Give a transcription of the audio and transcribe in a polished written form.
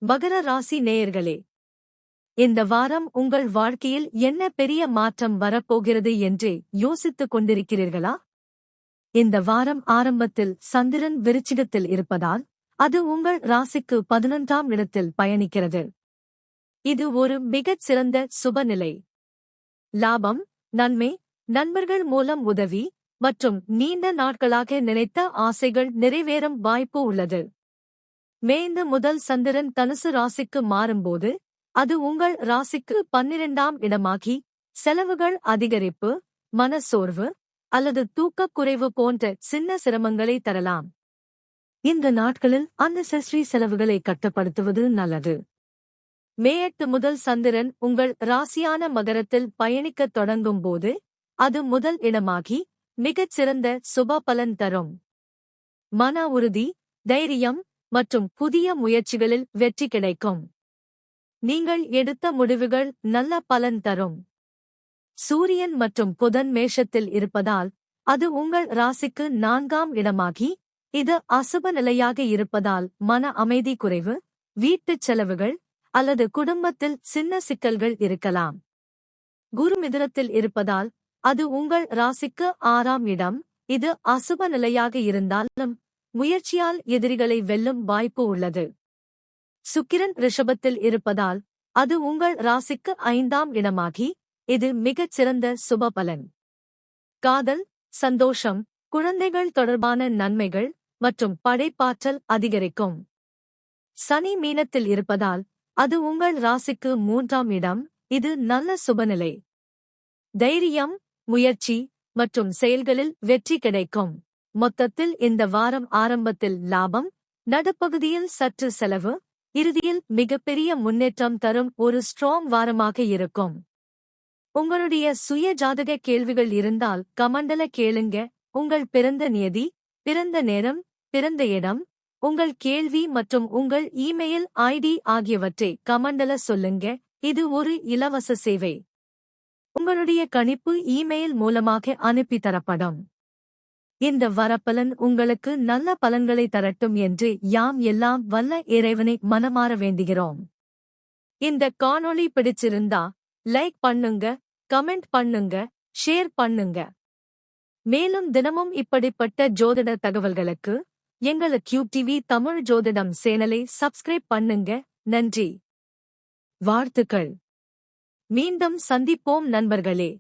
மகர ராசி நேயர்களே, இந்த வாரம் உங்கள் வாழ்க்கையில் என்ன பெரிய மாற்றம் வரப்போகிறது என்று யோசித்துக் கொண்டிருக்கிறீர்களா? இந்த வாரம் ஆரம்பத்தில் சந்திரன் விருச்சிகத்தில் இருப்பதால் அது உங்கள் ராசிக்கு 11ஆம் இடத்தில் பயணிக்கிறது. இது ஒரு மிகச் சிறந்த சுபநிலை. லாபம், நன்மை, நண்பர்கள் மூலம் உதவி மற்றும் நீண்ட நாட்களாக நினைத்த ஆசைகள் நிறைவேறும் வாய்ப்பு உள்ளது. மே முதல் சந்திரன் தனுசு ராசிக்கு மாறும்போது அது உங்கள் ராசிக்கு 12ஆம் இடமாகி செலவுகள் அதிகரிப்பு, மனச்சோர்வு அல்லது தூக்கக்குறைவு போன்ற சின்ன சிரமங்களை தரலாம். இந்த நாட்களில் அன்னெசெசரி செலவுகளை கட்டுப்படுத்துவது நல்லது. மே 8 முதல் சந்திரன் உங்கள் ராசியான மகரத்தில் பயணிக்கத் தொடங்கும் போது அது முதல் இடமாகி மிகச் சிறந்த சுப பலன் தரும். மன உறுதி, தைரியம் மற்றும் புதிய முயற்சிகளில் வெற்றி கிடைக்கும். நீங்கள் எடுத்த முடிவுகள் நல்ல பலன் தரும். சூரியன் மற்றும் புதன் மேஷத்தில் இருப்பதால் அது உங்கள் ராசிக்கு 4ஆம் இடமாகி இது அசுப நிலையாக இருப்பதால் மன அமைதி குறைவு, வீட்டுச் செலவுகள் அல்லது குடும்பத்தில் சின்ன சிக்கல்கள் இருக்கலாம். குரு மிதுனத்தில் இருப்பதால் அது உங்கள் ராசிக்கு 6ஆம் இடம். இது அசுப நிலையாக இருந்தாலும் முயற்சியால் எதிரிகளை வெல்லும் வாய்ப்பு உள்ளது. சுக்கிரன் ரிஷபத்தில் இருப்பதால் அது உங்கள் ராசிக்கு 5ஆம் இடமாகி இது மிகச் சிறந்த சுப பலன். காதல், சந்தோஷம், குழந்தைகள் தொடர்பான நன்மைகள் மற்றும் படைப்பாற்றல் அதிகரிக்கும். சனி மீனத்தில் இருப்பதால் அது உங்கள் ராசிக்கு 3ஆம் இடம். இது நல்ல சுபநிலை. தைரியம், முயற்சி மற்றும் செயல்களில் வெற்றி கிடைக்கும். மொத்தத்தில் இந்த வாரம் ஆரம்பத்தில் லாபம், நடுப்பகுதியில் சற்று செலவு, இறுதியில் மிகப்பெரிய முன்னேற்றம் தரும் ஒரு ஸ்ட்ராங் வாரமாக இருக்கும். உங்களுடைய சுய ஜாதக கேள்விகள் இருந்தால் கமெண்ட்ல கேளுங்க. உங்கள் பிறந்த நியதி, பிறந்த நேரம், பிறந்த இடம், உங்கள் கேள்வி மற்றும் உங்கள் இமெயில் ஐடி ஆகியவற்றை கமெண்ட்ல சொல்லுங்க. இது ஒரு இலவச சேவை. உங்களுடைய கணிப்பு இமெயில் மூலமாக அனுப்பி தரப்படும். இந்த வரப்பலன் உங்களுக்கு நல்ல பலன்களை தரட்டும் என்று யாம் எல்லாம் வல்ல இறைவனை மனமாற வேண்டுகிறோம். இந்த காணொளி பிடிச்சிருந்தா லைக் பண்ணுங்க, கமெண்ட் பண்ணுங்க, ஷேர் பண்ணுங்க. மேலும் தினமும் இப்படிப்பட்ட ஜோதிட தகவல்களுக்கு எங்கள் கியூப் டிவி தமிழ் ஜோதிடம் சேனலை சப்ஸ்கிரைப் பண்ணுங்க. நன்றி, வாழ்த்துக்கள். மீண்டும் சந்திப்போம் நண்பர்களே.